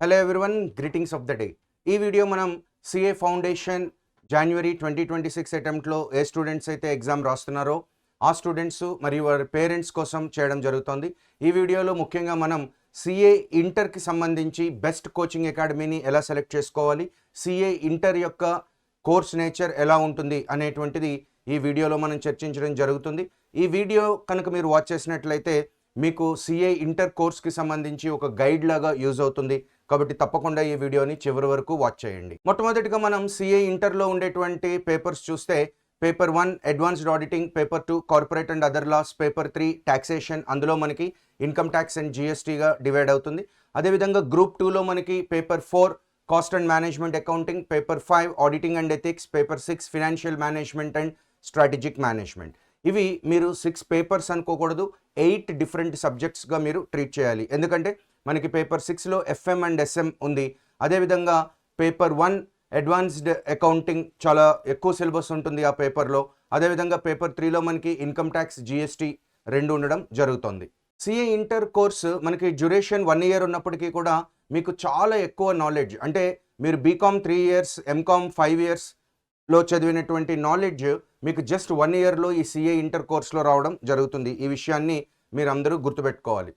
Hello everyone, greetings of the day. ఈ video మనం CA foundation జనవరి 2026 అటెంప్ట్లో ఏ students అయితే exam రాస్తున్నారో ఆ స్టూడెంట్స్ మరియు వారి పేరెంట్స్ కోసం చేయడం జరుగుతుంది. ఈ వీడియోలో ముఖ్యంగా మనం సిఏ ఇంటర్కి సంబంధించి బెస్ట్ కోచింగ్ అకాడమీని ఎలా సెలెక్ట్ చేసుకోవాలి, సిఏ ఇంటర్ యొక్క కోర్స్ నేచర్ ఎలా ఉంటుంది అనేటువంటిది ఈ వీడియోలో మనం చర్చించడం జరుగుతుంది. ఈ వీడియో కనుక మీరు వాచ్ చేసినట్లయితే మీకు సిఏ ఇంటర్ కోర్స్కి సంబంధించి ఒక గైడ్ లాగా యూజ్ అవుతుంది. కాబట్టి తప్పకుండా ఈ వీడియోని చివరి వరకు వాచ్ చేయండి. మొట్టమొదటిగా మనం సిఏ ఇంటర్లో ఉండేటువంటి పేపర్స్ చూస్తే paper 1 advanced auditing, paper 2 corporate and other loss, paper 3 taxation. అందులో మనకి ఇన్కమ్ ట్యాక్స్ అండ్ జిఎస్టీగా డివైడ్ అవుతుంది. అదేవిధంగా గ్రూప్ 2లో మనకి paper 4 cost and management accounting, paper 5 auditing and ethics, paper 6 financial management and strategic management. ఇవి మీరు 6 papers అనుకోకూడదు, 8 different సబ్జెక్ట్స్గా మీరు ట్రీట్ చేయాలి. ఎందుకంటే మనకి పేపర్ 6లో ఎఫ్ఎం అండ్ ఎస్ఎం ఉంది. అదేవిధంగా పేపర్ 1 అడ్వాన్స్డ్ అకౌంటింగ్ చాలా ఎక్కువ సిలబస్ ఉంటుంది ఆ పేపర్లో. అదేవిధంగా పేపర్ 3లో మనకి ఇన్కమ్ ట్యాక్స్, జిఎస్టీ రెండు ఉండడం జరుగుతుంది. సిఏ ఇంటర్ కోర్సు మనకి డ్యూరేషన్ 1 ఇయర్ ఉన్నప్పటికీ కూడా మీకు చాలా ఎక్కువ నాలెడ్జ్, అంటే మీరు బీకామ్ 3 ఇయర్స్, ఎంకామ్ 5 ఇయర్స్లో చదివినటువంటి నాలెడ్జ్ మీకు జస్ట్ 1 ఇయర్లో ఈ సిఏ ఇంటర్ కోర్సులో రావడం జరుగుతుంది. ఈ విషయాన్ని మీరు అందరూ గుర్తుపెట్టుకోవాలి.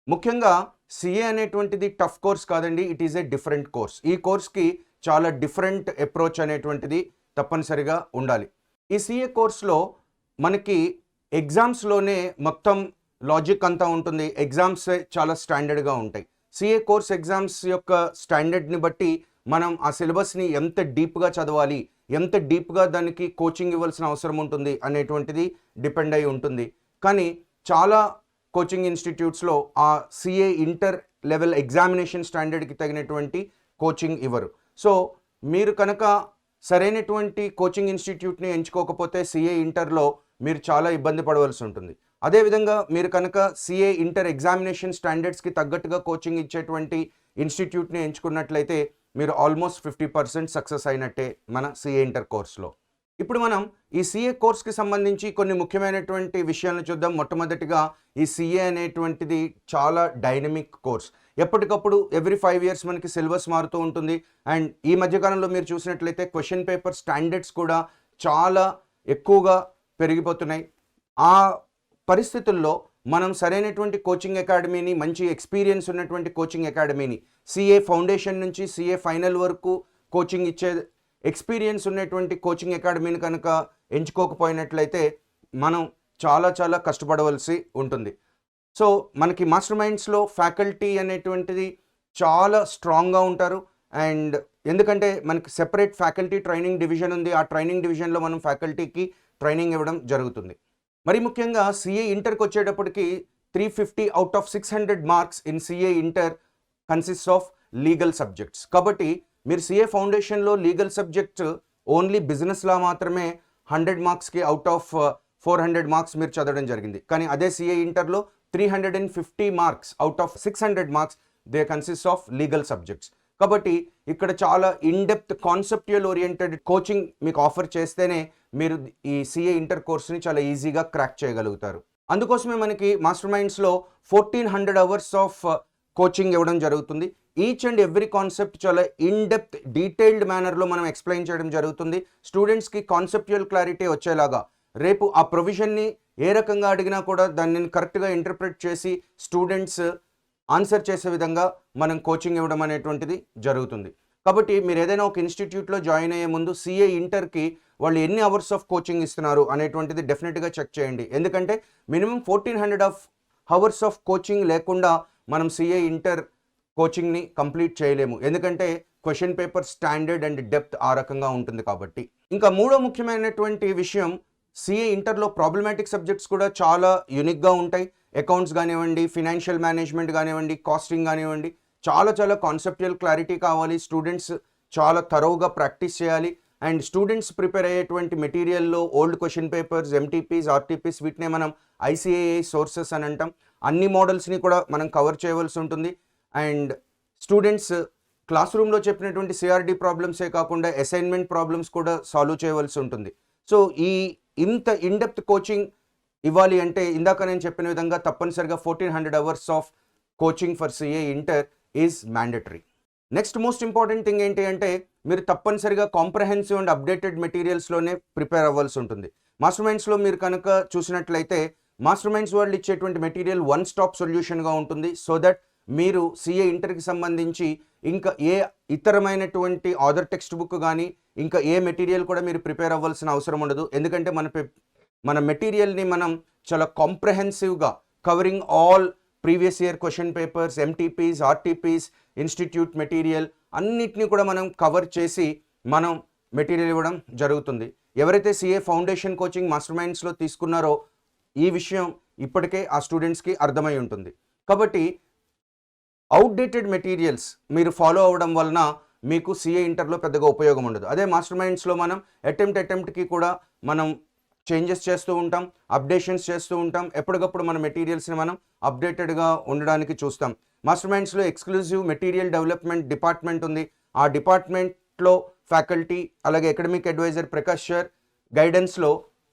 ముఖ్యంగా సిఏ అనేటువంటిది టఫ్ కోర్స్ కాదండి, it is a different course. ఈ కోర్స్కి చాలా డిఫరెంట్ అప్రోచ్ అనేటువంటిది తప్పనిసరిగా ఉండాలి. ఈ సిఏ కోర్స్లో మనకి ఎగ్జామ్స్లోనే మొత్తం లాజిక్ అంతా ఉంటుంది. ఎగ్జామ్స్ చాలా స్టాండర్డ్గా ఉంటాయి. సిఏ కోర్స్ ఎగ్జామ్స్ యొక్క స్టాండర్డ్ని బట్టి మనం ఆ సిలబస్ని ఎంత డీప్గా చదవాలి, ఎంత డీప్గా దానికి కోచింగ్ ఇవ్వాల్సిన అవసరం ఉంటుంది అనేటువంటిది డిపెండ్ అయి ఉంటుంది. కానీ చాలా కోచింగ్ ఇన్స్టిట్యూట్స్లో ఆ సిఏ ఇంటర్ లెవెల్ ఎగ్జామినేషన్ స్టాండర్డ్కి తగినటువంటి కోచింగ్ ఇవ్వరు. సో మీరు కనుక సరైనటువంటి కోచింగ్ ఇన్స్టిట్యూట్ని ఎంచుకోకపోతే సిఏ ఇంటర్లో మీరు చాలా ఇబ్బంది పడవలసి ఉంటుంది. అదేవిధంగా మీరు కనుక సిఏ ఇంటర్ ఎగ్జామినేషన్ స్టాండర్డ్స్కి తగ్గట్టుగా కోచింగ్ ఇచ్చేటువంటి ఇన్స్టిట్యూట్ని ఎంచుకున్నట్లయితే మీరు ఆల్మోస్ట్ 50% సక్సెస్ అయినట్టే మన సిఏ ఇంటర్ కోర్స్లో. ఇప్పుడు మనం ఈ సిఏ కోర్స్కి సంబంధించి కొన్ని ముఖ్యమైనటువంటి విషయాలను చూద్దాం. మొట్టమొదటిగా ఈ సిఏ అనేటువంటిది చాలా డైనమిక్ కోర్స్. ఎప్పటికప్పుడు ఎవ్రీ 5 ఇయర్స్ మనకి సిలబస్ మారుతూ ఉంటుంది. అండ్ ఈ మధ్యకాలంలో మీరు చూసినట్లయితే క్వశ్చన్ పేపర్ స్టాండర్డ్స్ కూడా చాలా ఎక్కువగా పెరిగిపోతున్నాయి. ఆ పరిస్థితుల్లో మనం సరైనటువంటి కోచింగ్ అకాడమీని, మంచి ఎక్స్పీరియన్స్ ఉన్నటువంటి కోచింగ్ అకాడమీని, సిఏ ఫౌండేషన్ నుంచి సిఏ ఫైనల్ వరకు కోచింగ్ ఇచ్చే ఎక్స్పీరియన్స్ ఉన్నటువంటి కోచింగ్ అకాడమీని కనుక ఎంచుకోకపోయినట్లయితే మనం చాలా చాలా కష్టపడవలసి ఉంటుంది. సో మనకి మాస్టర్ మైండ్స్లో ఫ్యాకల్టీ అనేటువంటిది చాలా స్ట్రాంగ్గా ఉంటారు. అండ్ ఎందుకంటే మనకి సెపరేట్ ఫ్యాకల్టీ ట్రైనింగ్ డివిజన్ ఉంది. ఆ ట్రైనింగ్ డివిజన్లో మనం ఫ్యాకల్టీకి ట్రైనింగ్ ఇవ్వడం జరుగుతుంది. మరి ముఖ్యంగా సిఏ ఇంటర్కి వచ్చేటప్పటికి 350 out of 600 marks in CA inter consist of legal subjects. కాబట్టి మీరు సిఏ ఫౌండేషన్లో legal subject only business law మాత్రమే 100 మార్క్స్కి అవుట్ ఆఫ్ 400 మార్క్స్ మీరు చదవడం జరిగింది. కానీ అదే సిఏ ఇంటర్లో 350 marks out of 600 marks they consist of legal subjects. కాబట్టి ఇక్కడ చాలా ఇన్డెప్త్ కాన్సెప్చువల్ ఓరియంటెడ్ కోచింగ్ మీకు ఆఫర్ చేస్తేనే మీరు ఈ సిఏ ఇంటర్ కోర్స్ని చాలా ఈజీగా క్రాక్ చేయగలుగుతారు. అందుకోసమే మనకి మాస్టర్ మైండ్స్లో 1400 అవర్స్ ఆఫ్ కోచింగ్ ఇవ్వడం జరుగుతుంది. ఈచ్ అండ్ ఎవ్రీ కాన్సెప్ట్ చాలా ఇన్డెప్త్ డీటెయిల్డ్ మేనర్లో మనం ఎక్స్ప్లెయిన్ చేయడం జరుగుతుంది. స్టూడెంట్స్కి కాన్సెప్చువల్ క్లారిటీ వచ్చేలాగా రేపు ఆ ప్రొవిజన్ని ఏ రకంగా అడిగినా కూడా దాన్ని కరెక్ట్గా ఇంటర్ప్రిట్ చేసి స్టూడెంట్స్ ఆన్సర్ చేసే విధంగా మనం కోచింగ్ ఇవ్వడం అనేటువంటిది జరుగుతుంది. కాబట్టి మీరు ఏదైనా ఒక ఇన్స్టిట్యూట్లో జాయిన్ అయ్యే ముందు సిఏ ఇంటర్కి వాళ్ళు ఎన్ని అవర్స్ ఆఫ్ కోచింగ్ ఇస్తున్నారు అనేటువంటిది డెఫినెట్గా చెక్ చేయండి. ఎందుకంటే మినిమం 1400 అవర్స్ ఆఫ్ కోచింగ్ లేకుండా మనం సిఏ ఇంటర్ కోచింగ్ని కంప్లీట్ చేయలేము. ఎందుకంటే question paper standard and depth ఆ రకంగా ఉంటుంది. కాబట్టి ఇంకా మూడో ముఖ్యమైనటువంటి విషయం, సిఏ ఇంటర్లో ప్రాబ్లమాటిక్ సబ్జెక్ట్స్ కూడా చాలా యూనిక్గా ఉంటాయి. అకౌంట్స్ కానివ్వండి, ఫినాన్షియల్ మేనేజ్మెంట్ కానివ్వండి, కాస్టింగ్ కానివ్వండి, చాలా చాలా కాన్సెప్చువల్ క్లారిటీ కావాలి. స్టూడెంట్స్ చాలా థరోగా ప్రాక్టీస్ చేయాలి. అండ్ స్టూడెంట్స్ ప్రిపేర్ అయ్యేటువంటి మెటీరియల్లో ఓల్డ్ క్వశ్చన్ పేపర్స్, ఎంటీపీస్, ఆర్టీపీస్, వీటినే మనం ఐసిఏఐ సోర్సెస్ అని అంటాం. అన్ని మోడల్స్ని కూడా మనం కవర్ చేయవలసి ఉంటుంది. అండ్ స్టూడెంట్స్ క్లాస్ రూమ్లో చెప్పినటువంటి సిఆర్డి ప్రాబ్లమ్సే కాకుండా అసైన్మెంట్ ప్రాబ్లమ్స్ కూడా సాల్వ్ చేయవలసి ఉంటుంది. సో ఇంత ఇన్డెప్త్ కోచింగ్ ఇవ్వాలి అంటే ఇందాక నేను చెప్పిన విధంగా తప్పనిసరిగా 1400 hours of coaching for CA inter is mandatory. Next most important thing ఏంటి అంటే మీరు తప్పనిసరిగా కాంప్రహెన్సివ్ అండ్ అప్డేటెడ్ మెటీరియల్స్లోనే ప్రిపేర్ అవ్వాల్సి ఉంటుంది. మాస్టర్ మైండ్స్లో మీరు కనుక చూసినట్లయితే మాస్టర్ మైండ్స్ వాళ్ళు ఇచ్చేటువంటి మెటీరియల్ వన్ స్టాప్ సొల్యూషన్గా ఉంటుంది. సో దట్ మీరు సిఏ ఇంటర్కి సంబంధించి ఇంకా ఏ ఇతరమైనటువంటి ఆథర్ టెక్స్ట్ బుక్ కానీ ఇంకా ఏ మెటీరియల్ కూడా మీరు ప్రిపేర్ అవ్వాల్సిన అవసరం ఉండదు. ఎందుకంటే మన మెటీరియల్ని మనం చాలా కాంప్రహెన్సివ్గా covering all previous year question papers, MTPs, RTPs, institute material అన్నిటినీ కూడా మనం కవర్ చేసి మనం మెటీరియల్ ఇవ్వడం జరుగుతుంది. ఎవరైతే సిఏ ఫౌండేషన్ కోచింగ్ మాస్టర్ మైండ్స్లో తీసుకున్నారో ఈ విషయం ఇప్పటికే ఆ స్టూడెంట్స్కి అర్థమై ఉంటుంది. కాబట్టి అవుట్డేటెడ్ మెటీరియల్స్ మీరు ఫాలో అవ్వడం వలన మీకు సిఏ ఇంటర్లో పెద్దగా ఉపయోగం ఉండదు. అదే మాస్టర్ మైండ్స్లో మనం అటెంప్ట్కి కూడా మనం చేంజెస్ చేస్తూ ఉంటాం, అప్డేషన్స్ చేస్తూ ఉంటాం. ఎప్పటికప్పుడు మన మెటీరియల్స్ని మనం అప్డేటెడ్గా ఉండడానికి చూస్తాం. మాస్టర్ మైండ్స్లో ఎక్స్క్లూజివ్ మెటీరియల్ డెవలప్మెంట్ డిపార్ట్మెంట్ ఉంది. ఆ డిపార్ట్మెంట్లో ఫ్యాకల్టీ అలాగే అకాడమిక్ అడ్వైజర్ ప్రకాష్ సార్ గైడెన్స్లో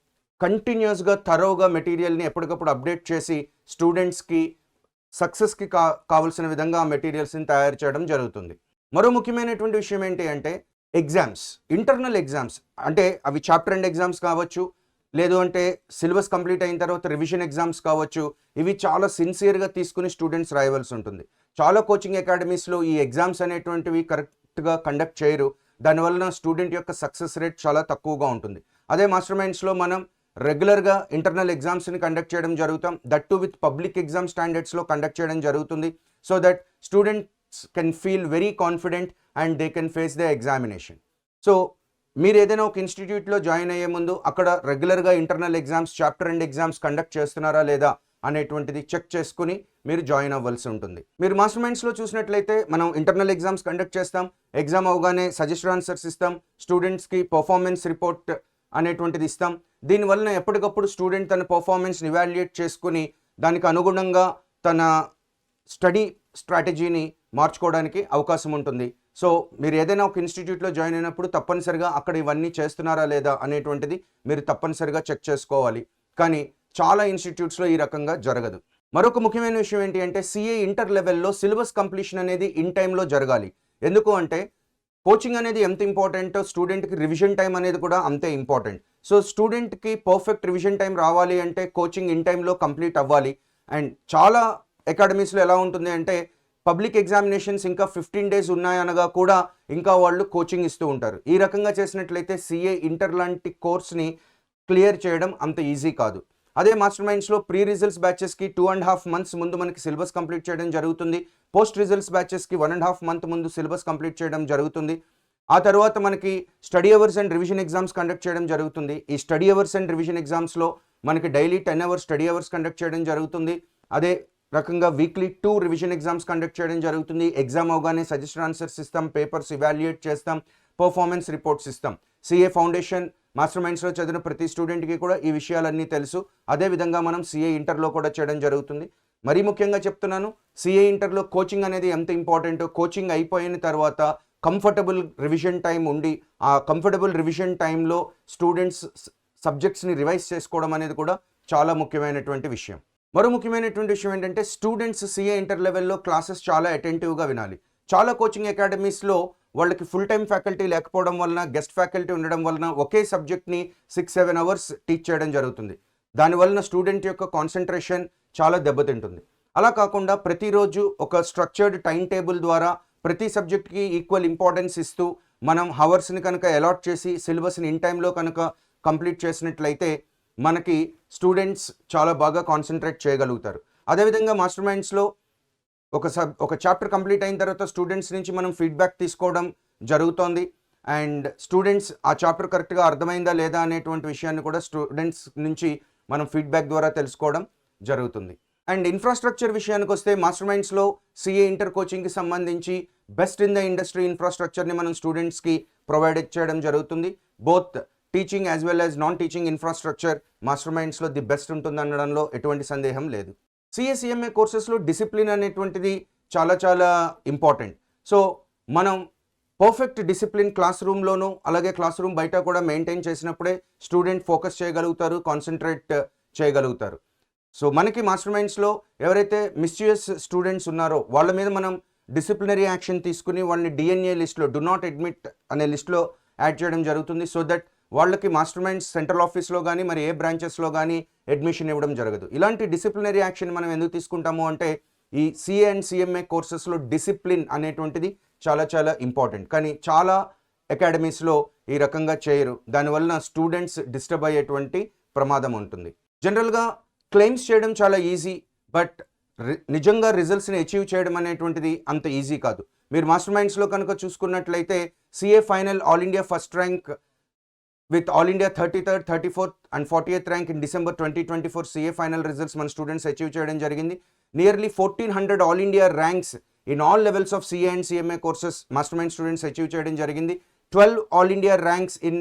కంటిన్యూస్గా థరోగా మెటీరియల్ని ఎప్పటికప్పుడు అప్డేట్ చేసి స్టూడెంట్స్కి సక్సెస్కి కావాల్సిన విధంగా ఆ మెటీరియల్స్ని తయారు చేయడం జరుగుతుంది. మరో ముఖ్యమైనటువంటి విషయం ఏంటి అంటే ఎగ్జామ్స్, ఇంటర్నల్ ఎగ్జామ్స్ అంటే అవి చాప్టర్ అండ్ ఎగ్జామ్స్ కావచ్చు, లేదు అంటే సిలబస్ కంప్లీట్ అయిన తర్వాత రివిజన్ ఎగ్జామ్స్ కావచ్చు. ఇవి చాలా సిన్సియర్గా తీసుకుని స్టూడెంట్స్ రాయవలసి ఉంటుంది. చాలా కోచింగ్ అకాడమీస్లో ఈ ఎగ్జామ్స్ అనేటువంటివి కరెక్ట్గా కండక్ట్ చేయరు. దానివల్ల స్టూడెంట్ యొక్క సక్సెస్ రేట్ చాలా తక్కువగా ఉంటుంది. అదే మాస్టర్ మైండ్స్లో మనం రెగ్యులర్గా ఇంటర్నల్ ఎగ్జామ్స్ని కండక్ట్ చేయడం జరుగుతాం. That to with public exam స్టాండర్డ్స్లో కండక్ట్ చేయడం జరుగుతుంది. So that students can feel very confident and they can face the examination. So మీరు ఏదైనా ఒక ఇన్స్టిట్యూట్లో జాయిన్ అయ్యే ముందు అక్కడ రెగ్యులర్గా internal exams, chapter end exams conduct చేస్తున్నారా లేదా అనేటువంటిది చెక్ చేసుకుని మీరు జాయిన్ అవ్వాల్సి ఉంటుంది. మీరు మాస్టర్ మైండ్స్లో చూసినట్లయితే మనం ఇంటర్నల్ ఎగ్జామ్స్ కండక్ట్ చేస్తాం. ఎగ్జామ్ అవగానే సజెస్టెడ్ ఆన్సర్స్ ఇస్తాం, స్టూడెంట్స్కి పర్ఫార్మెన్స్ రిపోర్ట్ అనేటువంటిది ఇస్తాం. దీనివల్ల ఎప్పటికప్పుడు స్టూడెంట్ తన పర్ఫార్మెన్స్ని ఇవాల్యుయేట్ చేసుకుని దానికి అనుగుణంగా తన స్టడీ స్ట్రాటజీని మార్చుకోవడానికి అవకాశం ఉంటుంది. సో మీరు ఏదైనా ఒక ఇన్స్టిట్యూట్లో జాయిన్ అయినప్పుడు తప్పనిసరిగా అక్కడ ఇవన్నీ చేస్తున్నారా లేదా అనేటువంటిది మీరు తప్పనిసరిగా చెక్ చేసుకోవాలి. కానీ చాలా ఇన్స్టిట్యూట్స్లో ఈ రకంగా జరగదు. మరొక ముఖ్యమైన విషయం ఏంటి అంటే సిఏ ఇంటర్ లెవెల్లో సిలబస్ కంప్లీషన్ అనేది ఇన్ టైంలో జరగాలి. ఎందుకు అంటే కోచింగ్ అనేది ఎంత ఇంపార్టెంట్, స్టూడెంట్కి రివిజన్ టైం అనేది కూడా అంతే ఇంపార్టెంట్. సో స్టూడెంట్కి పర్ఫెక్ట్ రివిజన్ టైం రావాలి అంటే కోచింగ్ ఇన్ టైంలో కంప్లీట్ అవ్వాలి. అండ్ చాలా అకాడమీస్లో ఎలా ఉంటుంది అంటే పబ్లిక్ ఎగ్జామినేషన్స్ ఇంకా 15 days ఉన్నాయనగా కూడా ఇంకా వాళ్ళు కోచింగ్ ఇస్తూ ఉంటారు. ఈ రకంగా చేసినట్లయితే సిఏ ఇంటర్ లాంటి కోర్స్ని క్లియర్ చేయడం అంత ఈజీ కాదు. అదే మాస్టర్ మైండ్స్లో ప్రీ రిజల్ట్స్ బ్యాచెస్కి 2.5 months ముందు మనకి సిలబస్ కంప్లీట్ చేయడం జరుగుతుంది. పోస్ట్ రిజల్ట్స్ బ్యాచెస్కి 1.5 month ముందు సిలబస్ కంప్లీట్ చేయడం జరుగుతుంది. ఆ తర్వాత మనకి study hours and revision exams conduct చేయడం జరుగుతుంది. ఈ స్టడీ అవర్స్ అండ్ రివిజన్ ఎగ్జామ్స్లో మనకి daily 10 hours study hours conduct చేయడం జరుగుతుంది. అదే రకంగా వీక్లీ 2 రివిజన్ ఎగ్జామ్స్ కండక్ట్ చేయడం జరుగుతుంది. ఎగ్జామ్ అవగానే సజెస్టెడ్ ఆన్సర్స్ ఇస్తాం, పేపర్స్ ఇవాల్యుయేట్ చేస్తాం, పర్ఫార్మెన్స్ రిపోర్ట్స్ ఇస్తాం. సిఏ ఫౌండేషన్ మాస్టర్ మైండ్స్లో చదివిన ప్రతి స్టూడెంట్కి కూడా ఈ విషయాలన్నీ తెలుసు. అదేవిధంగా మనం సిఏ ఇంటర్లో కూడా చేయడం జరుగుతుంది. మరీ ముఖ్యంగా చెప్తున్నాను, సిఏ ఇంటర్లో కోచింగ్ అనేది ఎంత ఇంపార్టెంట్. కోచింగ్ అయిపోయిన తర్వాత కంఫర్టబుల్ రివిజన్ టైం ఉండి ఆ కంఫర్టబుల్ రివిజన్ టైంలో స్టూడెంట్స్ సబ్జెక్ట్స్ని రివైజ్ చేసుకోవడం అనేది కూడా చాలా ముఖ్యమైనటువంటి విషయం. మరో ముఖ్యమైనటువంటి విషయం ఏంటంటే స్టూడెంట్స్ సిఏ ఇంటర్ లెవెల్లో క్లాసెస్ చాలా అటెంటివ్గా వినాలి. చాలా కోచింగ్ అకాడమీస్లో వాళ్ళకి ఫుల్ టైం ఫ్యాకల్టీ లేకపోవడం వలన, గెస్ట్ ఫ్యాకల్టీ ఉండడం వలన ఒకే సబ్జెక్ట్ని 6-7 hours టీచ్ చేయడం జరుగుతుంది. దానివలన స్టూడెంట్ యొక్క కాన్సన్ట్రేషన్ చాలా దెబ్బతింటుంది. అలా కాకుండా ప్రతిరోజు ఒక స్ట్రక్చర్డ్ టైం టేబుల్ ద్వారా ప్రతి సబ్జెక్ట్కి ఈక్వల్ ఇంపార్టెన్స్ ఇస్తూ మనం హవర్స్ని కనుక అలాట్ చేసి సిలబస్ని ఇన్ టైంలో కనుక కంప్లీట్ చేసినట్లయితే మనకి స్టూడెంట్స్ చాలా బాగా కాన్సన్ట్రేట్ చేయగలుగుతారు. అదేవిధంగా మాస్టర్ మైండ్స్లో ఒక చాప్టర్ కంప్లీట్ అయిన తర్వాత స్టూడెంట్స్ నుంచి మనం ఫీడ్బ్యాక్ తీసుకోవడం జరుగుతోంది. అండ్ స్టూడెంట్స్ ఆ చాప్టర్ కరెక్ట్గా అర్థమైందా లేదా అనేటువంటి విషయాన్ని కూడా స్టూడెంట్స్ నుంచి మనం ఫీడ్బ్యాక్ ద్వారా తెలుసుకోవడం జరుగుతుంది. అండ్ ఇన్ఫ్రాస్ట్రక్చర్ విషయానికి వస్తే మాస్టర్ మైండ్స్లో సిఏ ఇంటర్ కోచింగ్కి సంబంధించి బెస్ట్ ఇన్ ద ఇండస్ట్రీ ఇన్ఫ్రాస్ట్రక్చర్ని మనం స్టూడెంట్స్కి ప్రొవైడ్ చేయడం జరుగుతుంది. Both teaching as well as non teaching infrastructure Master మైండ్స్లో ది బెస్ట్ ఉంటుంది అనడంలో ఎటువంటి సందేహం లేదు. సిఏ కోర్సెస్లో డిసిప్లిన్ అనేటువంటిది చాలా చాలా ఇంపార్టెంట్. సో మనం పర్ఫెక్ట్ డిసిప్లిన్ క్లాస్ రూమ్లోనూ అలాగే క్లాస్ రూమ్ బయట కూడా మెయింటైన్ చేసినప్పుడే స్టూడెంట్ ఫోకస్ చేయగలుగుతారు, కాన్సన్ట్రేట్ చేయగలుగుతారు. సో మనకి మాస్టర్ మైండ్స్లో ఎవరైతే మిస్యూయస్ స్టూడెంట్స్ ఉన్నారో వాళ్ళ మీద మనం డిసిప్లినరీ యాక్షన్ తీసుకుని వాళ్ళని డిఎన్ఏ లిస్ట్లో డు నాట్ అడ్మిట్ అనే లిస్ట్లో యాడ్ చేయడం జరుగుతుంది. సో దట్ వాళ్ళకి మాస్టర్ మైండ్స్ సెంట్రల్ ఆఫీస్లో కానీ మరి ఏ బ్రాంచెస్లో కానీ అడ్మిషన్ ఇవ్వడం జరగదు. ఇలాంటి డిసిప్లినరీ యాక్షన్ మనం ఎందుకు తీసుకుంటాము అంటే ఈ సిఏ అండ్ సిఎంఏ కోర్సెస్లో డిసిప్లిన్ అనేటువంటిది చాలా చాలా ఇంపార్టెంట్. కానీ చాలా అకాడమీస్లో ఈ రకంగా చేయరు. దానివల్ల స్టూడెంట్స్ డిస్టర్బ్ అయ్యేటువంటి ప్రమాదం ఉంటుంది. జనరల్గా క్లెయిమ్స్ చేయడం చాలా ఈజీ, బట్ నిజంగా రిజల్ట్స్ని అచీవ్ చేయడం అనేటువంటిది అంత ఈజీ కాదు. మీరు మాస్టర్ మైండ్స్లో కనుక చూసుకున్నట్లయితే CA final all India first rank with all India 33rd, 34th and 40th rank in December 2024 CA final results మన స్టూడెంట్స్ అచీవ్ చేయడం జరిగింది. Nearly 1400 all India ranks in all levels of CA and CMA courses master mind students achieve చేయడం జరిగింది. 12 all India ranks in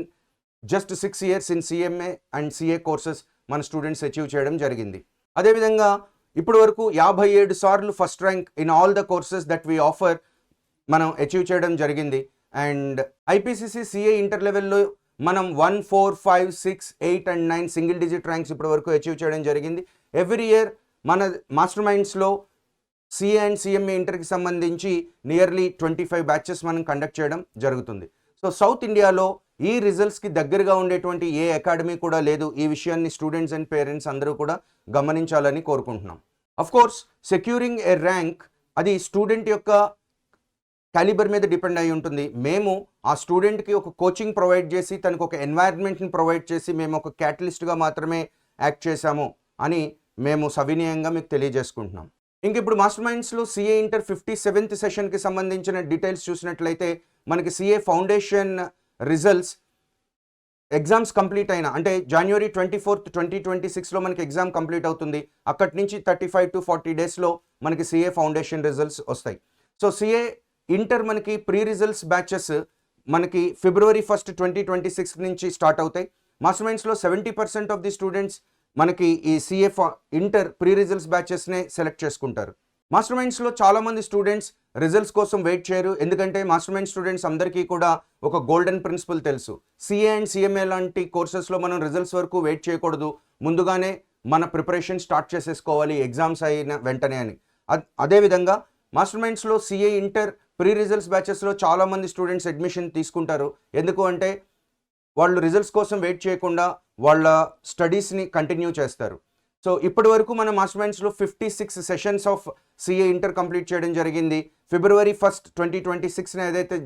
just 6 years in CMA and CA courses మన students achieve చేయడం జరిగింది. అదేవిధంగా ఇప్పటి వరకు 57 సార్లు first rank in all the courses that we offer మనం అచీవ్ చేయడం జరిగింది. అండ్ ఐపీసీసీ సిఏ ఇంటర్ లెవెల్లో మనం 1, 4, 5, 6, 8 and 9 సింగిల్ డిజిట్ ర్యాంక్స్ ఇప్పటి వరకు అచీవ్ చేయడం జరిగింది. ఎవ్రీ ఇయర్ మన మాస్టర్ మైండ్స్లో సిఏ అండ్ సిఎంఏ ఇంటర్కి సంబంధించి నియర్లీ 25 బ్యాచెస్ మనం కండక్ట్ చేయడం జరుగుతుంది. సో సౌత్ ఇండియాలో ఈ రిజల్ట్స్కి దగ్గరగా ఉండేటువంటి ఏ అకాడమీ కూడా లేదు. ఈ విషయాన్ని స్టూడెంట్స్ అండ్ పేరెంట్స్ అందరూ కూడా గమనించాలని కోరుకుంటున్నాం. Of course securing a rank అది స్టూడెంట్ యొక్క క్యాలిబర్ మీద డిపెండ్ అయి ఉంటుంది. మేము ఆ స్టూడెంట్కి ఒక కోచింగ్ ప్రొవైడ్ చేసి తనకు ఒక ఎన్వైర్న్మెంట్ని ప్రొవైడ్ చేసి మేము ఒక క్యాటలిస్ట్గా మాత్రమే యాక్ట్ చేశాము అని మేము సవినయంగా మీకు తెలియజేసుకుంటున్నాం. ఇంక ఇప్పుడు మాస్టర్ మైండ్స్లో సిఏ ఇంటర్ 57th సెషన్కి సంబంధించిన డీటెయిల్స్ చూసినట్లయితే మనకి CA foundation results exams complete అయిన అంటే January 24th, 2026లో మనకి ఎగ్జామ్ కంప్లీట్ అవుతుంది. అక్కడి నుంచి 35 to 40 డేస్లో మనకి సిఏ ఫౌండేషన్ రిజల్ట్స్ వస్తాయి. సో సిఏ ఇంటర్ మనకి ప్రీ రిజల్ట్స్ బ్యాచెస్ మనకి February 1st, 2026 నుంచి స్టార్ట్ అవుతాయి. మాస్టర్ మైండ్స్లో 70% ఆఫ్ ది స్టూడెంట్స్ మనకి ఈ సిఏ ఇంటర్ ప్రీ రిజల్ట్స్ బ్యాచెస్నే సెలెక్ట్ చేసుకుంటారు. మాస్టర్ మైండ్స్లో చాలామంది స్టూడెంట్స్ రిజల్ట్స్ కోసం వెయిట్ చేయరు. ఎందుకంటే మాస్టర్ మైండ్ స్టూడెంట్స్ అందరికీ కూడా ఒక గోల్డెన్ ప్రిన్సిపల్ తెలుసు. సిఏ అండ్ సిఎంఏ లాంటి కోర్సెస్లో మనం రిజల్ట్స్ వరకు వెయిట్ చేయకూడదు, ముందుగానే మన ప్రిపరేషన్ స్టార్ట్ చేసేసుకోవాలి ఎగ్జామ్స్ అయిన వెంటనే అని. అదేవిధంగా మాస్టర్ మైండ్స్లో సిఏ ఇంటర్ ప్రీ రిజల్ట్స్ బ్యాచెస్లో చాలామంది స్టూడెంట్స్ అడ్మిషన్ తీసుకుంటారు. ఎందుకు అంటే వాళ్ళు రిజల్ట్స్ కోసం వెయిట్ చేయకుండా వాళ్ళ స్టడీస్ని కంటిన్యూ చేస్తారు. సో ఇప్పటి వరకు మన మాస్టర్ మైండ్స్లో 56 sessions of CA inter complete చేయడం జరిగింది. February 1st, 2026 ఏదైతే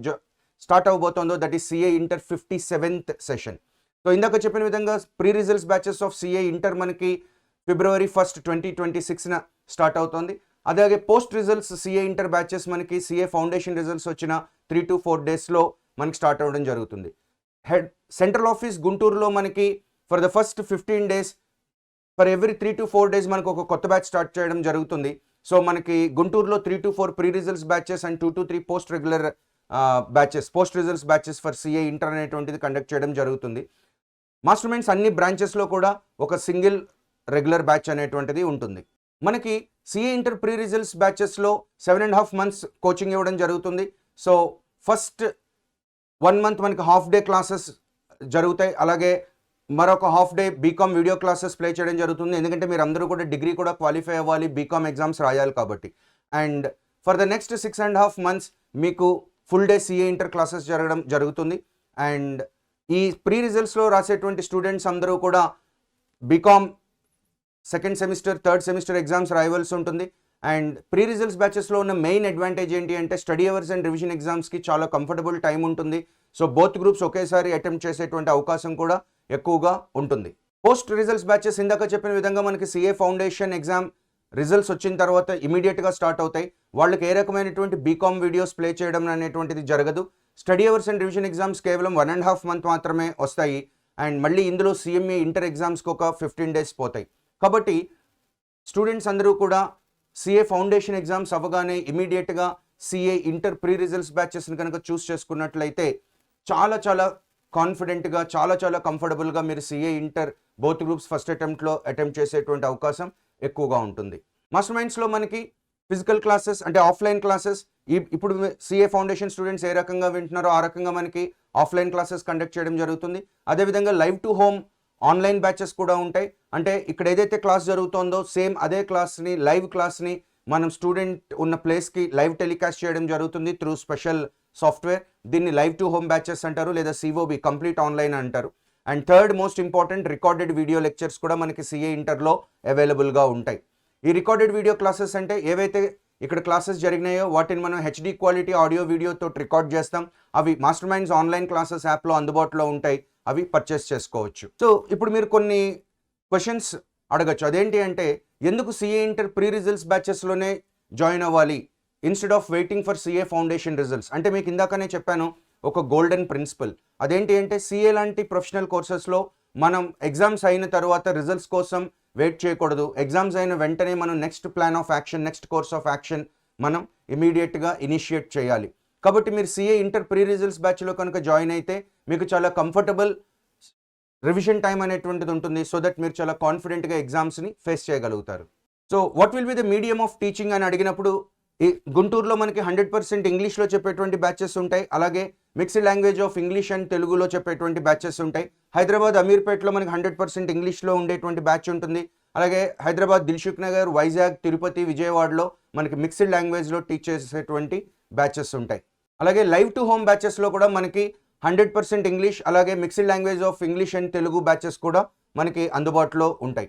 స్టార్ట్ అవబోతోందో that is CA inter 57th session. So ఇందాక చెప్పిన విధంగా pre results batches of CA inter మనకి February 1st, 2026 స్టార్ట్ అవుతుంది. అలాగే post results CA inter batches మనకి సిఏ ఫౌండేషన్ రిజల్ట్స్ వచ్చిన 3 to 4 డేస్లో మనకి స్టార్ట్ అవ్వడం జరుగుతుంది. సెంట్రల్ ఆఫీస్ గుంటూరులో మనకి for the first 15 days for every 3 to 4 days మనకు ఒక కొత్త బ్యాచ్ స్టార్ట్ చేయడం జరుగుతుంది. సో మనకి గుంటూరులో 3 to 4 pre results batches and 2 to 3 post regular batches post results batches for CA inter అనేటువంటిది కండక్ట్ చేయడం జరుగుతుంది. మాస్టర్ మైండ్స్ అన్ని బ్రాంచెస్లో కూడా ఒక సింగిల్ రెగ్యులర్ బ్యాచ్ అనేటువంటిది ఉంటుంది. మనకి సిఏ ఇంటర్ ప్రీ రిజల్ట్స్ బ్యాచెస్లో 7.5 months కోచింగ్ ఇవ్వడం జరుగుతుంది. సో ఫస్ట్ 1 month మనకి హాఫ్ డే క్లాసెస్ జరుగుతాయి. అలాగే మరొక half day BCom video classes play చేయడం జరుగుతుంది. ఎందుకంటే మీరు అందరూ కూడా డిగ్రీ కూడా క్వాలిఫై అవ్వాలి, బీకామ్ ఎగ్జామ్స్ రాయాలి కాబట్టి. And for the next 6.5 months మీకు full day CA inter classes జరుగుతుంది. అండ్ ఈ ప్రీ రిజల్ట్స్లో రాసేటువంటి స్టూడెంట్స్ అందరూ కూడా BCom second semester, third semester exams రాయవలసి ఉంటుంది. అండ్ ప్రీ రిజల్ట్స్ బ్యాచెస్లో ఉన్న మెయిన్ అడ్వాంటేజ్ ఏంటి అంటే స్టడీ అవర్స్ అండ్ రివిజన్ ఎగ్జామ్స్కి చాలా కంఫర్టబుల్ టైం ఉంటుంది. సో బోత్ గ్రూప్స్ ఒకేసారి అటెంప్ట్ చేసేటువంటి అవకాశం కూడా ఎక్కువగా ఉంటుంది. పోస్ట్ రిజల్ట్స్ బ్యాచెస్ ఇందాక చెప్పిన విధంగా మనకి సిఏ ఫౌండేషన్ ఎగ్జామ్ రిజల్ట్స్ వచ్చిన తర్వాత ఇమీడియట్గా స్టార్ట్ అవుతాయి. వాళ్ళకి ఏ రకమైనటువంటి బీకామ్ వీడియోస్ ప్లే చేయడం అనేటువంటిది జరగదు. Study hours and revision exams కేవలం 1.5 month మాత్రమే వస్తాయి. అండ్ మళ్ళీ ఇందులో సిఎంఏ ఇంటర్ ఎగ్జామ్స్కి ఒక 15 days పోతాయి. కాబట్టి స్టూడెంట్స్ అందరూ కూడా సిఏ ఫౌండేషన్ ఎగ్జామ్స్ అవ్వగానే ఇమీడియట్గా సిఏ ఇంటర్ ప్రీ రిజల్ట్స్ బ్యాచెస్ని కనుక చూస్ చేసుకున్నట్లయితే చాలా చాలా కాన్ఫిడెంట్గా చాలా చాలా కంఫర్టబుల్గా మీరు CA inter both groups first attempt చేసేటువంటి అవకాశం ఎక్కువగా ఉంటుంది. మాస్టర్ మైండ్స్లో మనకి ఫిజికల్ క్లాసెస్ అంటే ఆఫ్లైన్ క్లాసెస్ ఇప్పుడు సిఏ ఫౌండేషన్ స్టూడెంట్స్ ఏ రకంగా వింటున్నారో ఆ రకంగా మనకి ఆఫ్లైన్ క్లాసెస్ కండక్ట్ చేయడం జరుగుతుంది. అదేవిధంగా live to home online batches కూడా ఉంటాయి. అంటే ఇక్కడ ఏదైతే క్లాస్ జరుగుతుందో సేమ్ అదే క్లాస్ని లైవ్ క్లాస్ని మనం స్టూడెంట్ ఉన్న ప్లేస్కి లైవ్ టెలికాస్ట్ చేయడం జరుగుతుంది త్రూ స్పెషల్ సాఫ్ట్వేర్. దీన్ని లైవ్ టు హోమ్ బ్యాచెస్ అంటారు, లేదా సిఓబి కంప్లీట్ ఆన్లైన్ అంటారు. And third most important, recorded video lectures కూడా మనకి సిఏ ఇంటర్లో అవైలబుల్గా ఉంటాయి. ఈ రికార్డెడ్ వీడియో క్లాసెస్ అంటే ఏవైతే ఇక్కడ క్లాసెస్ జరిగినాయో వాటిని మనం హెచ్డి క్వాలిటీ ఆడియో వీడియోతో రికార్డ్ చేస్తాం. అవి మాస్టర్ మైండ్స్ ఆన్లైన్ క్లాసెస్ యాప్లో అందుబాటులో ఉంటాయి, అవి పర్చేస్ చేసుకోవచ్చు. సో ఇప్పుడు మీరు కొన్ని క్వశ్చన్స్ అడగచ్చు. అదేంటి అంటే, ఎందుకు సిఏ ఇంటర్ ప్రీ రిజల్ట్స్ బ్యాచెస్లోనే జాయిన్ అవ్వాలి instead of waiting for CA foundation results? అంటే మీకు ఇందాకనే చెప్పాను ఒక గోల్డెన్ ప్రిన్సిపల్. అదేంటి అంటే, సిఏ లాంటి ప్రొఫెషనల్ కోర్సెస్లో మనం ఎగ్జామ్స్ అయిన తర్వాత రిజల్ట్స్ కోసం వెయిట్ చేయకూడదు. ఎగ్జామ్స్ అయిన వెంటనే మనం next plan of action, next course of action మనం ఇమీడియట్గా ఇనిషియేట్ చేయాలి. కాబట్టి మీరు సిఏ ఇంటర్ ప్రీ రిజల్ట్స్ బ్యాచ్లో కనుక జాయిన్ అయితే మీకు చాలా కంఫర్టబుల్ రివిజన్ టైం అనేటువంటిది ఉంటుంది. సో దట్ మీరు చాలా కాన్ఫిడెంట్గా ఎగ్జామ్స్ని ఫేస్ చేయగలుగుతారు. So what will be the medium of teaching అని అడిగినప్పుడు, ఈ గుంటూరులో మనకి 100% ఇంగ్లీష్లో చెప్పేటువంటి బ్యాచెస్ ఉంటాయి. అలాగే mixed language of English and తెలుగులో చెప్పేటువంటి బ్యాచెస్ ఉంటాయి. హైదరాబాద్ అమీర్పేటలో మనకి 100% ఇంగ్లీష్లో ఉండేటువంటి బ్యాచ్ ఉంటుంది. అలాగే హైదరాబాద్ దిల్సుఖ్ నగర్, వైజాగ్, తిరుపతి, విజయవాడలో మనకి మిక్స్డ్ లాంగ్వేజ్లో టీచ్ చేసేటువంటి బ్యాచెస్ ఉంటాయి. అలాగే లైవ్ టు హోమ్ బ్యాచెస్లో కూడా మనకి 100% ఇంగ్లీష్, అలాగే mixed language of English and Telugu batches కూడా మనకి అందుబాటులో ఉంటాయి.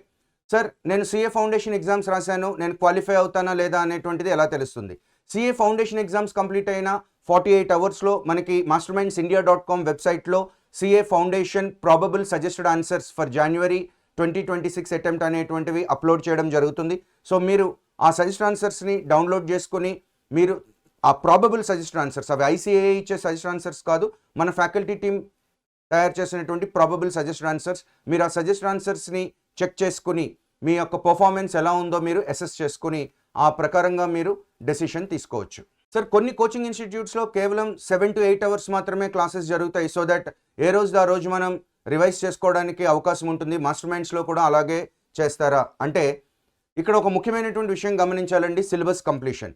సార్, నేను సిఏ ఫౌండేషన్ ఎగ్జామ్స్ రాశాను, నేను క్వాలిఫై అవుతానా లేదా అనేటువంటిది ఎలా తెలుస్తుంది? సిఏ ఫౌండేషన్ ఎగ్జామ్స్ కంప్లీట్ అయిన 48 అవర్స్లో మనకి mastermindsindia.com వెబ్సైట్లో CA foundation probable suggested answers for January 2026 attempt అనేటువంటివి అప్లోడ్ చేయడం జరుగుతుంది. సో మీరు ఆ సజెస్టెడ్ ఆన్సర్స్ని డౌన్లోడ్ చేసుకుని మీరు ఆ ప్రాబబుల్ సజెస్టెడ్ ఆన్సర్స్, అవి ఐసిఏఏ ఇచ్చే సజెస్టెడ్ ఆన్సర్స్ కాదు, మన ఫ్యాకల్టీ టీమ్ తయారు చేసినటువంటి ప్రాబబుల్ సజెస్టెడ్ ఆన్సర్స్, మీరు ఆ సజెస్టెడ్ ఆన్సర్స్ని చెక్ చేసుకుని మీ యొక్క పర్ఫార్మెన్స్ ఎలా ఉందో మీరు అసెస్ చేసుకుని ఆ ప్రకారంగా మీరు డెసిషన్ తీసుకోవచ్చు. సార్, కొన్ని కోచింగ్ ఇన్స్టిట్యూట్స్లో కేవలం 7 to 8 అవర్స్ మాత్రమే క్లాసెస్ జరుగుతాయి. సో దట్ ఏ రోజు ఆ రోజు మనం రివైజ్ చేసుకోవడానికి అవకాశం ఉంటుంది. మాస్టర్ మైండ్స్లో కూడా అలాగే చేస్తారా అంటే, ఇక్కడ ఒక ముఖ్యమైనటువంటి విషయం గమనించాలండి, సిలబస్ కంప్లీషన్.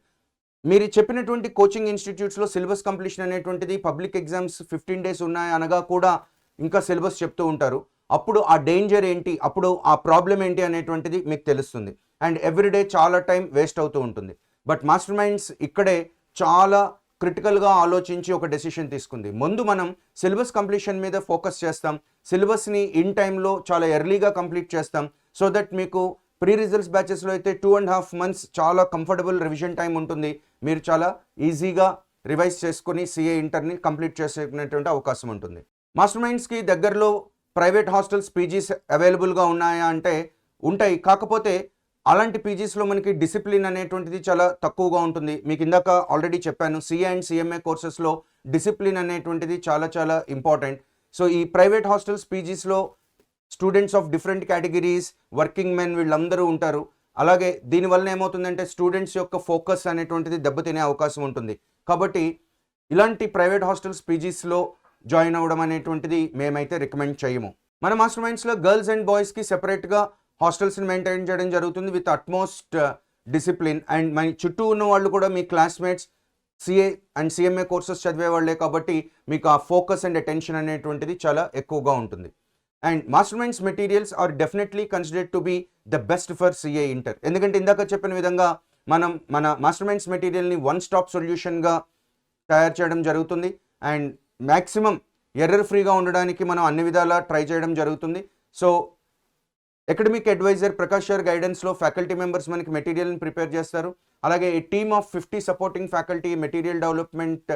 మీరు చెప్పినటువంటి కోచింగ్ ఇన్స్టిట్యూట్స్లో సిలబస్ కంప్లీషన్ అనేటువంటిది పబ్లిక్ ఎగ్జామ్స్ 15 days ఉన్నాయి అనగా కూడా ఇంకా సిలబస్ చెప్తూ ఉంటారు. అప్పుడు ఆ డేంజర్ ఏంటి, అప్పుడు ఆ ప్రాబ్లం ఏంటి అనేటువంటిది మీకు తెలుస్తుంది. అండ్ ఎవ్రీడే చాలా టైం వేస్ట్ అవుతూ ఉంటుంది. బట్ మాస్టర్ మైండ్స్ ఇక్కడే చాలా క్రిటికల్గా ఆలోచించి ఒక డెసిషన్ తీసుకుంది. ముందు మనం సిలబస్ కంప్లీషన్ మీద ఫోకస్ చేస్తాం, సిలబస్ని ఇన్ టైంలో చాలా ఎర్లీగా కంప్లీట్ చేస్తాం. సో దట్ మీకు ప్రీ రిజల్ట్స్ బ్యాచెస్లో అయితే 2.5 months చాలా కంఫర్టబుల్ రివిజన్ టైం ఉంటుంది. మీరు చాలా ఈజీగా రివైజ్ చేసుకుని సిఏ ఇంటర్ని కంప్లీట్ చేసుకునేటువంటి అవకాశం ఉంటుంది. మాస్టర్ మైండ్స్కి దగ్గరలో ప్రైవేట్ హాస్టల్స్, పీజీస్ అవైలబుల్గా ఉన్నాయా అంటే ఉంటాయి. కాకపోతే అలాంటి పీజీస్లో మనకి డిసిప్లిన్ అనేటువంటిది చాలా తక్కువగా ఉంటుంది. మీకు ఇందాక ఆల్రెడీ చెప్పాను, సిఏ అండ్ సిఎంఏ కోర్సెస్లో డిసిప్లిన్ అనేటువంటిది చాలా చాలా ఇంపార్టెంట్. సో ఈ ప్రైవేట్ హాస్టల్స్, పీజీస్లో students of different categories, working men వీళ్ళందరూ ఉంటారు. అలాగే దీనివల్ల ఏమవుతుందంటే స్టూడెంట్స్ యొక్క ఫోకస్ అనేటువంటిది దెబ్బతినే అవకాశం ఉంటుంది. కాబట్టి ఇలాంటి ప్రైవేట్ హాస్టల్స్, పీజీస్లో జాయిన్ అవ్వడం అనేటువంటిది మేమైతే రికమెండ్ చేయము. మన మాస్టర్ మైండ్స్లో గర్ల్స్ అండ్ బాయ్స్కి సెపరేట్గా హాస్టల్స్ని మెయింటైన్ చేయడం జరుగుతుంది విత్ అట్మోస్ట్ డిసిప్లిన్. అండ్ మన చుట్టూ ఉన్న వాళ్ళు కూడా మీ classmates CA and CMA courses చదివే వాళ్ళే కాబట్టి మీకు ఆ ఫోకస్ అండ్ అటెన్షన్ అనేటువంటిది చాలా ఎక్కువగా ఉంటుంది. And master minds materials are definitely considered to be the best for CA inter. ఎందుకంటే ఇందాక చెప్పిన విధంగా మనం మన మాస్టర్ మైండ్స్ మెటీరియల్ని వన్ స్టాప్ సొల్యూషన్గా తయారు చేయడం జరుగుతుంది. అండ్ మ్యాక్సిమం ఎర్రర్ ఫ్రీగా ఉండడానికి మనం అన్ని విధాలా ట్రై చేయడం జరుగుతుంది. So academic adviser Prakash sir గైడెన్స్లో ఫ్యాకల్టీ మెంబర్స్ మనకి మెటీరియల్ని ప్రిపేర్ చేస్తారు. అలాగే ఈ team of 50 supporting faculty material development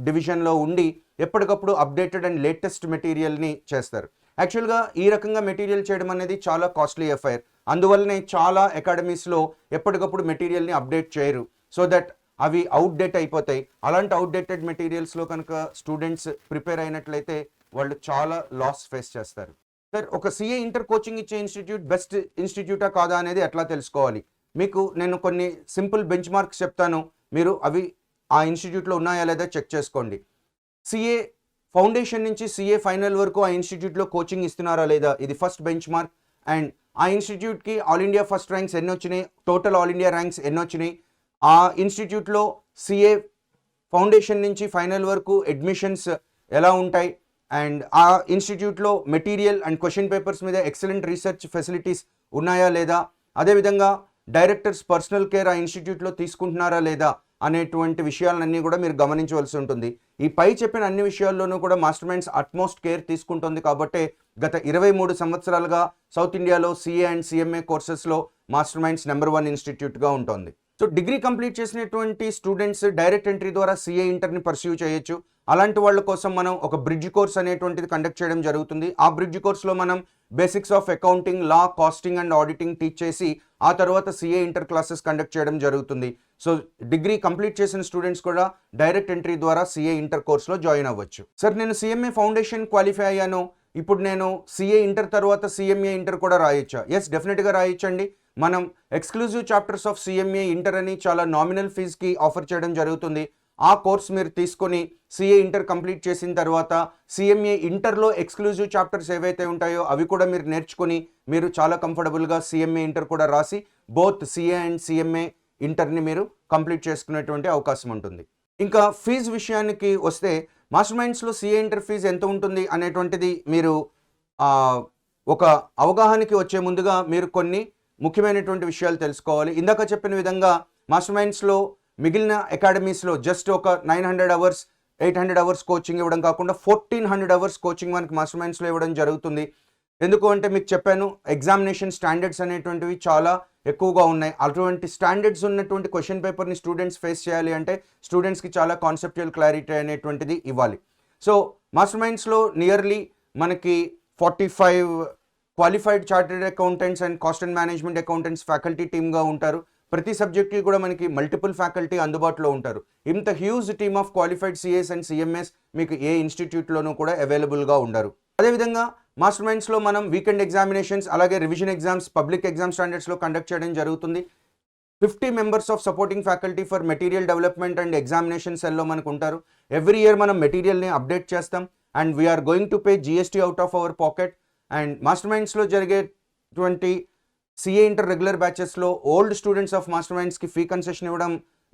డివిజన్లో ఉండి ఎప్పటికప్పుడు అప్డేటెడ్ అండ్ లేటెస్ట్ మెటీరియల్ని చేస్తారు. యాక్చువల్గా ఈ రకంగా మెటీరియల్ చేయడం అనేది చాలా కాస్ట్లీ అఫైర్. అందువల్లనే చాలా అకాడమీస్లో ఎప్పటికప్పుడు మెటీరియల్ని అప్డేట్ చేయరు. సో దట్ అవి అవుట్డేట్ అయిపోతాయి. అలాంటి అవుట్డేటెడ్ మెటీరియల్స్లో కనుక స్టూడెంట్స్ ప్రిపేర్ అయినట్లయితే వాళ్ళు చాలా లాస్ ఫేస్ చేస్తారు. సార్, ఒక సిఏ ఇంటర్ కోచింగ్ ఇచ్చే ఇన్స్టిట్యూట్ బెస్ట్ ఇన్స్టిట్యూటా కాదా అనేది ఎట్లా తెలుసుకోవాలి? మీకు నేను కొన్ని సింపుల్ బెంచ్ మార్క్స్ చెప్తాను, మీరు అవి ఆ ఇన్స్టిట్యూట్లో ఉన్నాయా లేదా చెక్ చేసుకోండి. సిఏ ఫౌండేషన్ నుంచి సిఏ ఫైనల్ వరకు ఆ ఇన్స్టిట్యూట్లో కోచింగ్ ఇస్తున్నారా లేదా, ఇది ఫస్ట్ బెంచ్ మార్క్. అండ్ ఆ ఇన్స్టిట్యూట్కి ఆల్ ఇండియా ఫస్ట్ ర్యాంక్స్ ఎన్ని వచ్చినాయి, టోటల్ ఆల్ ఇండియా ర్యాంక్స్ ఎన్ని వచ్చినాయి, ఆ ఇన్స్టిట్యూట్లో సిఏ ఫౌండేషన్ నుంచి ఫైనల్ వరకు అడ్మిషన్స్ ఎలా ఉంటాయి, అండ్ ఆ ఇన్స్టిట్యూట్లో మెటీరియల్ అండ్ క్వశ్చన్ పేపర్స్ మీద ఎక్సలెంట్ రీసెర్చ్ ఫెసిలిటీస్ ఉన్నాయా లేదా, అదేవిధంగా డైరెక్టర్స్ పర్సనల్ కేర్ ఆ ఇన్స్టిట్యూట్లో తీసుకుంటున్నారా లేదా అనేటువంటి విషయాలన్నీ కూడా మీరు గమనించవలసి ఉంటుంది. ఈ పై చెప్పిన అన్ని విషయాల్లోనూ కూడా మాస్టర్ మైండ్స్ అట్మోస్ట్ కేర్ తీసుకుంటుంది కాబట్టి గత 23 సంవత్సరాలుగా సౌత్ ఇండియాలో సిఏ అండ్ సిఎంఏ కోర్సెస్లో మాస్టర్ మైండ్స్ నెంబర్ 1 ఇన్స్టిట్యూట్గా ఉంటుంది. సో డిగ్రీ కంప్లీట్ చేసినటువంటి స్టూడెంట్స్ డైరెక్ట్ ఎంట్రీ ద్వారా సిఏ ఇంటర్ని పర్స్యూ చేయొచ్చు. అలాంటి వాళ్ళ కోసం మనం ఒక బ్రిడ్జ్ కోర్స్ అనేటువంటిది కండక్ట్ చేయడం జరుగుతుంది. ఆ బ్రిడ్జ్ కోర్స్లో మనం basics of accounting, law, costing and auditing teach చేసి ఆ తర్వాత సిఏ ఇంటర్ క్లాసెస్ కండక్ట్ చేయడం జరుగుతుంది. సో డిగ్రీ కంప్లీట్ చేసిన స్టూడెంట్స్ కూడా డైరెక్ట్ ఎంట్రీ ద్వారా సిఏ ఇంటర్ కోర్స్లో జాయిన్ అవ్వచ్చు. సార్ నేను సిఎంఏ ఫౌండేషన్ క్వాలిఫై అయ్యాను, ఇప్పుడు నేను సిఏ ఇంటర్ తర్వాత సిఎంఏ ఇంటర్ కూడా రాయొచ్చా? ఎస్, డెఫినెట్గా రాయొచ్చండి. మనం exclusive chapters of CMA inter అని చాలా నామినల్ ఫీజ్కి ఆఫర్ చేయడం జరుగుతుంది. ఆ కోర్స్ మీరు తీసుకొని సిఏ ఇంటర్ కంప్లీట్ చేసిన తర్వాత సిఎంఏ ఇంటర్లో ఎక్స్క్లూజివ్ చాప్టర్స్ ఏవైతే ఉంటాయో అవి కూడా మీరు నేర్చుకొని మీరు చాలా కంఫర్టబుల్గా సిఎంఏ ఇంటర్ కూడా రాసి బోత్ సిఏ అండ్ సిఎంఏ ఇంటర్ని మీరు కంప్లీట్ చేసుకునేటువంటి అవకాశం ఉంటుంది. ఇంకా ఫీజు విషయానికి వస్తే మాస్టర్ మైండ్స్లో సిఏ ఇంటర్ ఫీజు ఎంత ఉంటుంది అనేటువంటిది మీరు ఒక అవగాహనకి వచ్చే ముందుగా మీరు కొన్ని ముఖ్యమైనటువంటి విషయాలు తెలుసుకోవాలి. ఇందాక చెప్పిన విధంగా మాస్టర్ మైండ్స్లో మిగిలిన అకాడమీస్లో జస్ట్ ఒక 900 అవర్స్ 800 అవర్స్ కోచింగ్ ఇవ్వడం కాకుండా 1400 అవర్స్ కోచింగ్ మనకి మాస్టర్ మైండ్స్లో ఇవ్వడం జరుగుతుంది. ఎందుకు అంటే మీకు చెప్పాను, ఎగ్జామినేషన్ స్టాండర్డ్స్ అనేటువంటివి చాలా ఎక్కువగా ఉన్నాయి. అటువంటి స్టాండర్డ్స్ ఉన్నటువంటి క్వశ్చన్ పేపర్ని స్టూడెంట్స్ ఫేస్ చేయాలి అంటే స్టూడెంట్స్కి చాలా కాన్సెప్చువల్ క్లారిటీ అనేటువంటిది ఇవ్వాలి. సో మాస్టర్ మైండ్స్లో నియర్లీ మనకి 45 qualified chartered accountants and cost and management accountants faculty టీమ్గా ఉంటారు. ప్రతి సబ్జెక్ట్కి కూడా మనకి మల్టిపుల్ ఫ్యాకల్టీ అందుబాటులో ఉంటారు. ఇంత huge team of qualified CIs and CMS మీకు ఏ ఇన్స్టిట్యూట్లోనూ కూడా అవైలబుల్గా ఉండరు. అదేవిధంగా మాస్టర్ మైండ్స్లో మనం వీకెండ్ ఎగ్జామినేషన్స్ అలాగే రివిజన్ ఎగ్జామ్స్ పబ్లిక్ ఎగ్జామ్ స్టాండర్డ్స్లో కండక్ట్ చేయడం జరుగుతుంది. 50 members of supporting faculty for material development and examination సెల్లో మనకు ఉంటారు. ఎవ్రీ ఇయర్ మనం మెటీరియల్ని అప్డేట్ చేస్తాం and we're going to pay GST out of our pocket. And master మైండ్స్లో జరిగేటువంటి సిఏ ఇంటర్ రెగ్యులర్ బ్యాచెస్లో ఓల్డ్ స్టూడెంట్స్ ఆఫ్ మాస్టర్ మైండ్స్కి ఫీ కన్సెషన్ ఇవ్వడం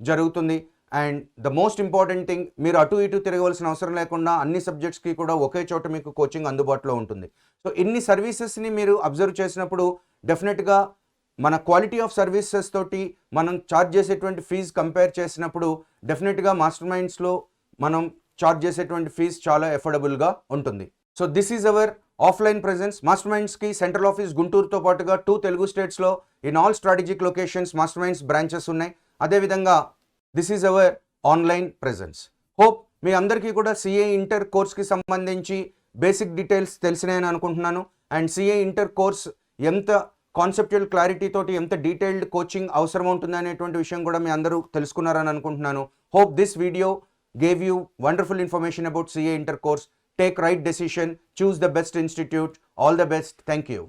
జరుగుతుంది. And the most important thing, మీరు అటు ఇటు తిరగవలసిన అవసరం లేకుండా అన్ని సబ్జెక్ట్స్కి కూడా ఒకే చోట మీకు కోచింగ్ అందుబాటులో ఉంటుంది. సో ఇన్ని సర్వీసెస్ని మీరు అబ్జర్వ్ చేసినప్పుడు డెఫినెట్గా మన క్వాలిటీ ఆఫ్ సర్వీసెస్ తోటి మనం ఛార్జ్ చేసేటువంటి ఫీజు కంపేర్ చేసినప్పుడు డెఫినెట్గా మాస్టర్ మైండ్స్లో మనం ఛార్జ్ చేసేటువంటి ఫీజు చాలా ఎఫోర్డబుల్గా ఉంటుంది. So this is our offline presence. Master మైండ్స్కి సెంట్రల్ ఆఫీస్ గుంటూరుతో పాటుగా 2 తెలుగు స్టేట్స్లో in all strategic locations master minds branches ఉన్నాయి. అదేవిధంగా this is our online presence. Hope మీ అందరికీ కూడా సిఏ ఇంటర్ కోర్స్కి సంబంధించి బేసిక్ డీటెయిల్స్ తెలిసినాయని అనుకుంటున్నాను. అండ్ సిఏ ఇంటర్ కోర్స్ ఎంత కాన్సెప్చువల్ క్లారిటీ తోటి ఎంత డీటెయిల్డ్ కోచింగ్ అవసరం ఉంటుంది అనేటువంటి విషయం కూడా మీ అందరూ తెలుసుకున్నారని అనుకుంటున్నాను. Hope this video gave you wonderful information about CA inter course. Take right decision, choose the best institute. All the best. Thank you.